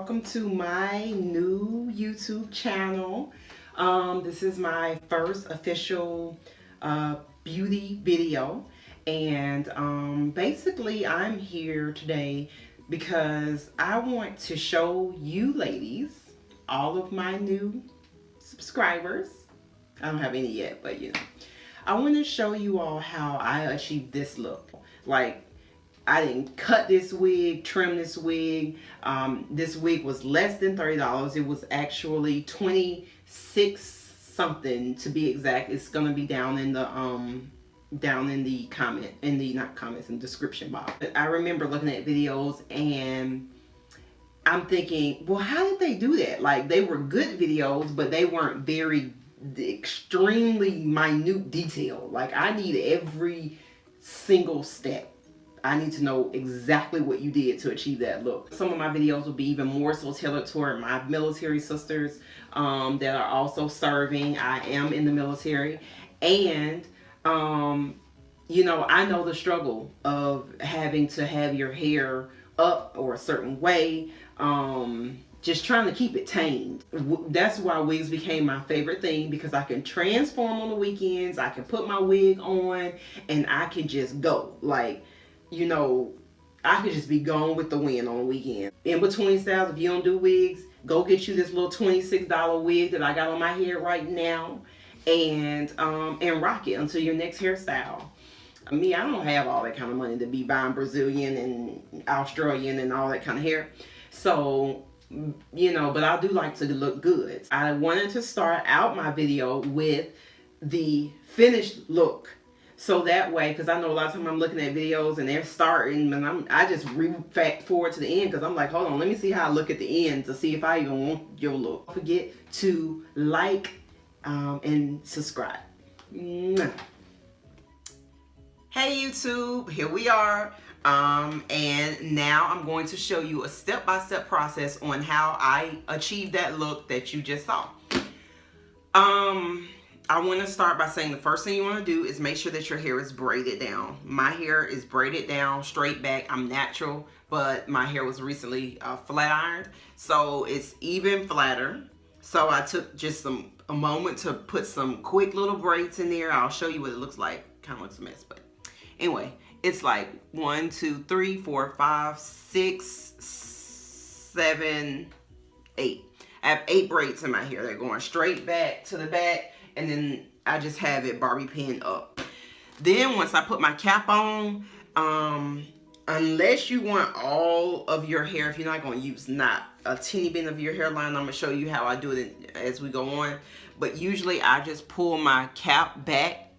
welcome to my new YouTube channel. This is my first official beauty video, and basically I'm here today because I want to show you ladies, all of my new subscribers. I don't have any yet, but you know, I want to show you all how I achieved this look. Like, I didn't cut this wig, trim this wig. This wig was less than $30. It was actually 26 something to be exact. It's gonna be down in the comment, in the not comments, in the description box. But I remember looking at videos and I'm thinking, well, how did they do that? Like, they were good videos, but they weren't very extremely minute detail. Like, I need every single step. I need to know exactly what you did to achieve that look. Some of my videos will be even more so tailored toward my military sisters that are also serving. I am in the military, and you know, I know the struggle of having to have your hair up or a certain way, just trying to keep it tamed. That's why wigs became my favorite thing, because I can transform on the weekends. I can put my wig on and I can just go. Like, you know, I could just be gone with the wind on the weekend. In between styles, if you don't do wigs, go get you this little $26 wig that I got on my head right now, and rock it until your next hairstyle. Me, I don't have all that kind of money to be buying Brazilian and Australian and all that kind of hair. So, you know, but I do like to look good. I wanted to start out my video with the finished look. So that way, because I know a lot of times I'm looking at videos and they're starting, and I just fast forward to the end, because I'm like, hold on, let me see how I look at the end to see if I even want your look. Don't forget to like and subscribe. Mwah. Hey YouTube, here we are. And now I'm going to show you a step-by-step process on how I achieved that look that you just saw. I want to start by saying the first thing you want to do is make sure that your hair is braided down. My hair is braided down, straight back. I'm natural, but my hair was recently flat ironed, so it's even flatter. So I took just a moment to put some quick little braids in there. I'll show you what it looks like. Kind of looks a mess, but anyway, it's like 1, 2, 3, 4, 5, 6, 7, 8. I have 8 braids in my hair. They're going straight back to the back, and then I just have it barbie pin up. Then once I put my cap on, unless you want all of your hair, if you're not going to use not a teeny bit of your hairline, I'm going to show you how I do it as we go on. But usually I just pull my cap back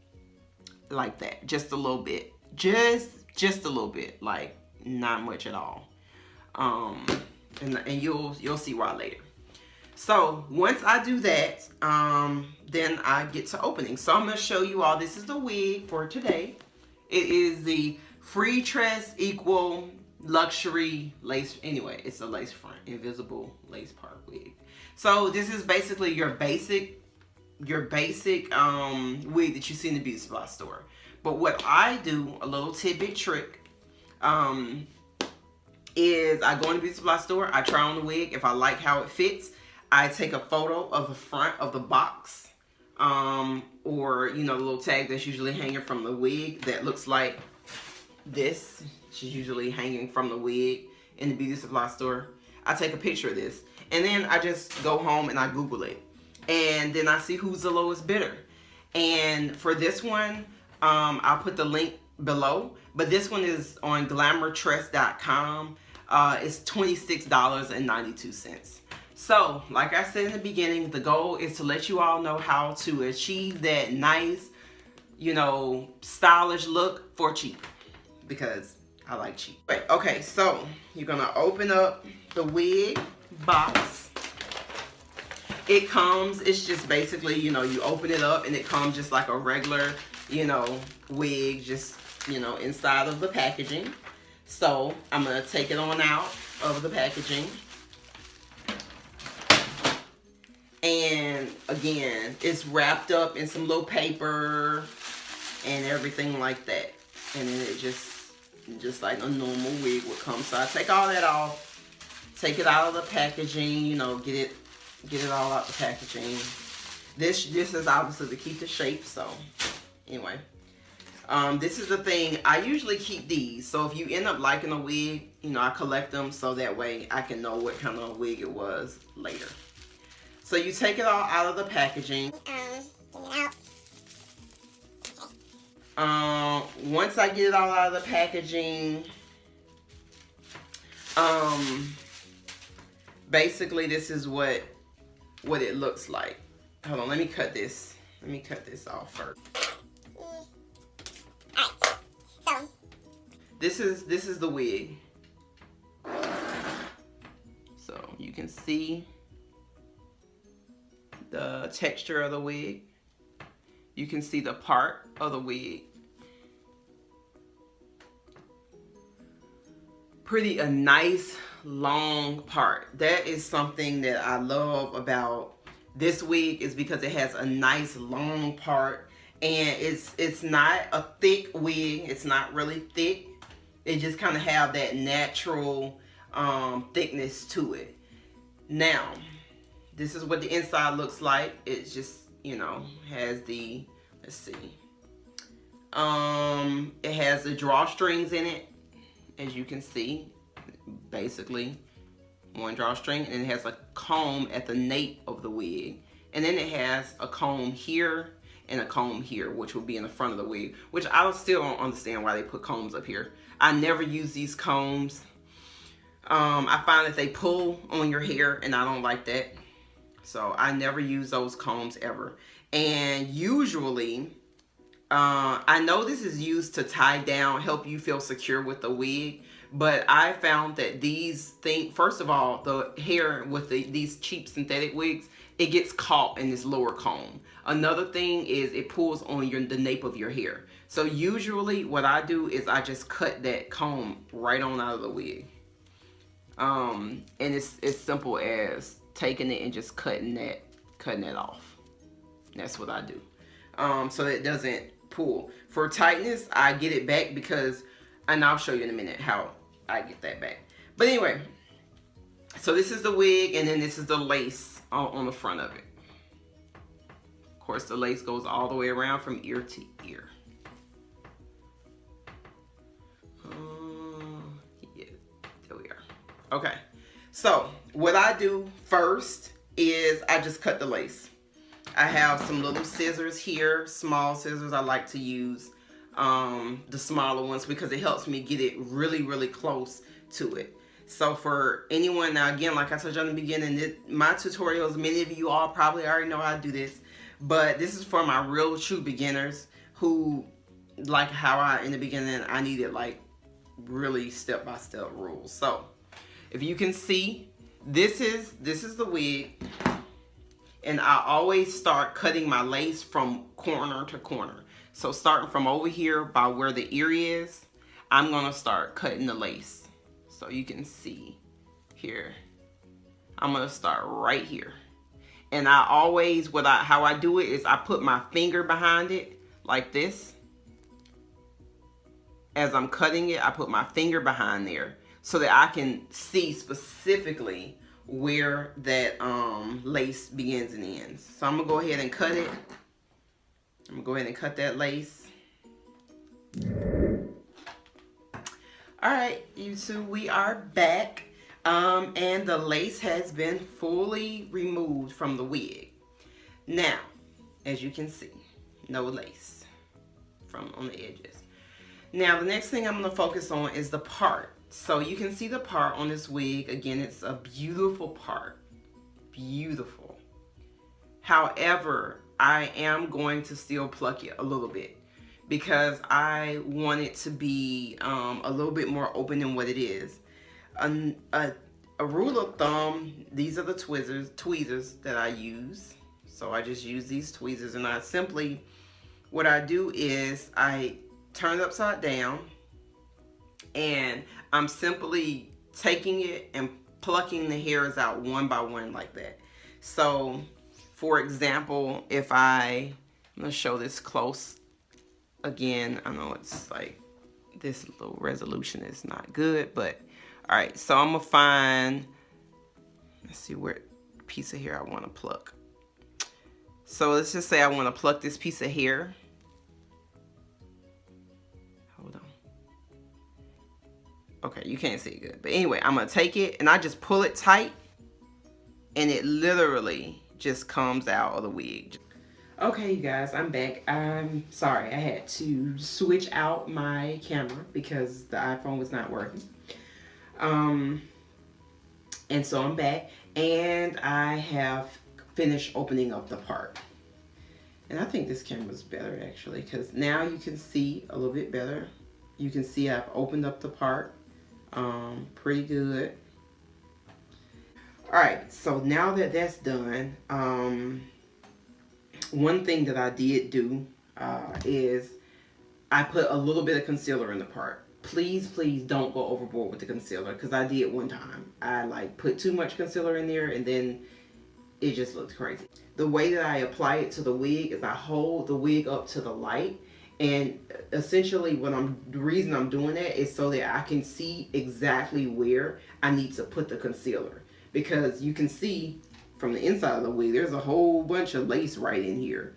like that, just a little bit, just a little bit, like not much at all. And you'll see why later. So once I do that, then I get to opening. So I'm going to show you all. This is the wig for today. It is the Free Tress Equal Luxury Lace. Anyway, it's a lace front, invisible lace part wig. So this is basically your basic wig that you see in the beauty supply store. But what I do, a little tidbit trick, is I go in the beauty supply store, I try on the wig. If I like how it fits, I take a photo of the front of the box, or, you know, the little tag that's usually hanging from the wig that looks like this. She's usually hanging from the wig in the beauty supply store. I take a picture of this, and then I just go home and I Google it, and then I see who's the lowest bidder. And for this one, I'll put the link below, but this one is on glamourtress.com. It's $26.92. So, like I said in the beginning, the goal is to let you all know how to achieve that nice, you know, stylish look for cheap, because I like cheap. Okay, so you're gonna open up the wig box. It comes, it's just basically, you know, you open it up and it comes just like a regular, you know, wig, just, you know, inside of the packaging. So I'm gonna take it on out of the packaging. And again, it's wrapped up in some little paper and everything like that. And then it just like a normal wig would come. So I take all that off, take it out of the packaging, you know, get it all out the packaging. This is obviously to keep the shape, so anyway. This is the thing, I usually keep these, so if you end up liking a wig, you know, I collect them so that way I can know what kind of wig it was later. So you take it all out of the packaging. Once I get it all out of the packaging, basically this is what it looks like. Hold on, let me cut this. Let me cut this off first. This is the wig. So you can see the texture of the wig. You can see the part of the wig. Pretty a nice long part. That is something that I love about this wig, is because it has a nice long part, and it's not a thick wig. It's not really thick. It just kind of have that natural thickness to it. Now, this is what the inside looks like. It's just, you know, has the, let's see. It has the drawstrings in it, as you can see. Basically, one drawstring, and it has a comb at the nape of the wig. And then it has a comb here and a comb here, which will be in the front of the wig, which I still don't understand why they put combs up here. I never use these combs. I find that they pull on your hair, and I don't like that. So I never use those combs ever. And usually, I know this is used to tie down, help you feel secure with the wig, but I found that these things, first of all, the hair with these cheap synthetic wigs, it gets caught in this lower comb. Another thing is it pulls on the nape of your hair. So usually what I do is I just cut that comb right on out of the wig. And it's as simple as taking it and just cutting that off. That's what I do. So that it doesn't pull. For tightness, I get it back because, and I'll show you in a minute how I get that back. But anyway, so this is the wig, and then this is the lace on the front of it. Of course, the lace goes all the way around from ear to ear. Yeah, there we are. Okay, so what I do first is I just cut the lace. I have some little scissors here, small scissors. I like to use the smaller ones because it helps me get it really, really close to it. So for anyone, now again, like I told you in the beginning, my tutorials, many of you all probably already know how to do this, but this is for my real true beginners who, like how in the beginning, I needed like really step-by-step rules. So if you can see, this is the wig, and I always start cutting my lace from corner to corner. So starting from over here by where the ear is, I'm gonna start cutting the lace. So you can see here, I'm gonna start right here. And I always, how I do it is I put my finger behind it like this. As I'm cutting it, I put my finger behind there so that I can see specifically where that lace begins and ends. So I'm gonna go ahead and cut it. I'm gonna go ahead and cut that lace. All right, YouTube, we are back. And the lace has been fully removed from the wig. Now, as you can see, no lace on the edges. Now, the next thing I'm gonna focus on is the part. So you can see the part on this wig. Again, it's a beautiful part, beautiful. However, I am going to still pluck it a little bit because I want it to be a little bit more open than what it is. A rule of thumb, these are the tweezers that I use. So I just use these tweezers, and what I do is I turn it upside down, and I'm simply taking it and plucking the hairs out one by one like that. So for example, if I'm gonna show this close again. I know it's like this little resolution is not good, but all right, so I'm gonna find Let's see what piece of hair I want to pluck. So let's just say I want to pluck this piece of hair. Hold on. Okay, you can't see it good. But anyway, I'm going to take it and I just pull it tight. And it literally just comes out of the wig. Okay, you guys, I'm back. I'm sorry, I had to switch out my camera because the iPhone was not working. And so I'm back, and I have finished opening up the part. And I think this camera's better actually, because now you can see a little bit better. You can see I've opened up the part pretty good. Alright, so now that that's done, one thing that I did do is I put a little bit of concealer in the part. Please, please don't go overboard with the concealer, because I did one time. I like put too much concealer in there and then it just looked crazy. The way that I apply it to the wig is I hold the wig up to the light, and essentially the reason I'm doing that is so that I can see exactly where I need to put the concealer. Because you can see from the inside of the wig, there's a whole bunch of lace right in here.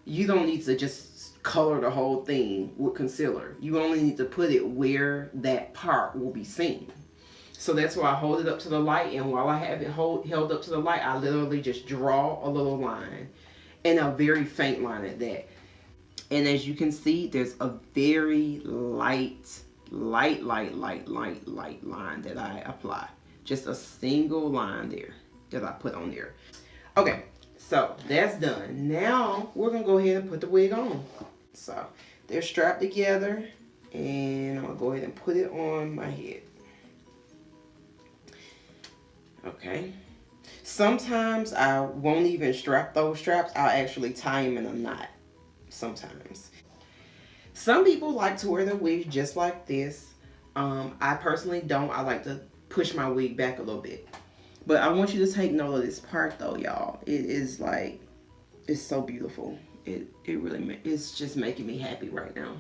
You don't need to just color the whole thing with concealer. You only need to put it where that part will be seen. So that's why I hold it up to the light, and while I have it held up to the light, I literally just draw a little line, and a very faint line at that. And as you can see, there's a very light line that I apply. Just a single line there that I put on there. Okay, so that's done. Now we're gonna go ahead and put the wig on. So they're strapped together, and I'm gonna go ahead and put it on my head. Okay. Sometimes I won't even strap those straps. I'll actually tie them in a knot sometimes. Some people like to wear their wigs just like this. I personally don't. I like to push my wig back a little bit. But I want you to take note of this part though, y'all. It is like, it's so beautiful. It really, it's just making me happy right now.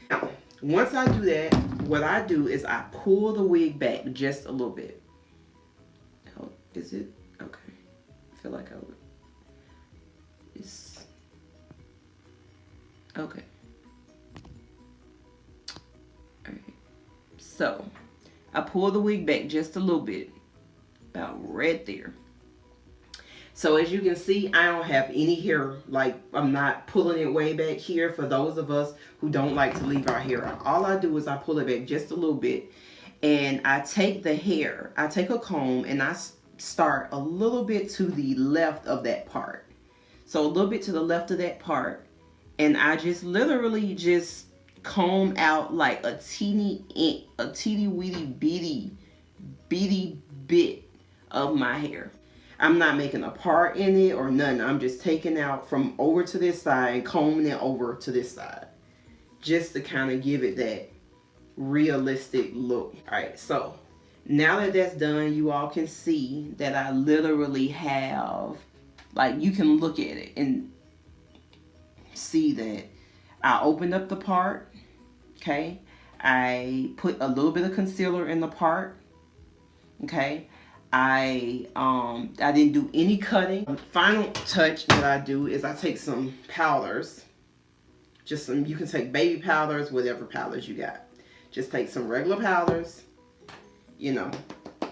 Now, once I do that, what I do is I pull the wig back just a little bit. Oh, is it? Okay. I feel like I would. It's okay. All right. So I pull the wig back just a little bit, about right there. So as you can see, I don't have any hair, like I'm not pulling it way back here for those of us who don't like to leave our hair out. All I do is I pull it back just a little bit, and I take the hair, I take a comb, and I start a little bit to the left of that part. So a little bit to the left of that part, and I just literally just comb out like a teeny weeny bitty bit of my hair. I'm not making a part in it or nothing. I'm just taking out from over to this side and combing it over to this side, just to kind of give it that realistic look. All right, so now that that's done, you all can see that I literally have, like, you can look at it and see that I opened up the part. Okay, I put a little bit of concealer in the part. Okay, I didn't do any cutting. The final touch that I do is I take some powders. Just some, you can take baby powders, whatever powders you got. Just take some regular powders, you know,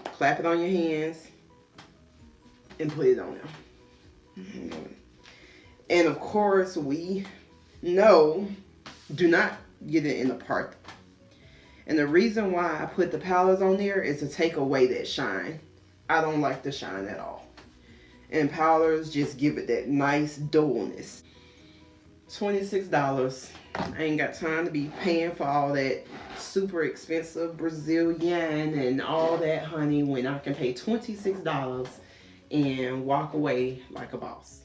clap it on your hands and put it on there. And of course, we know, do not get it in the part. And the reason why I put the powders on there is to take away that shine. I don't like the shine at all. And powders just give it that nice dullness. $26. I ain't got time to be paying for all that super expensive Brazilian and all that, honey, when I can pay $26 and walk away like a boss.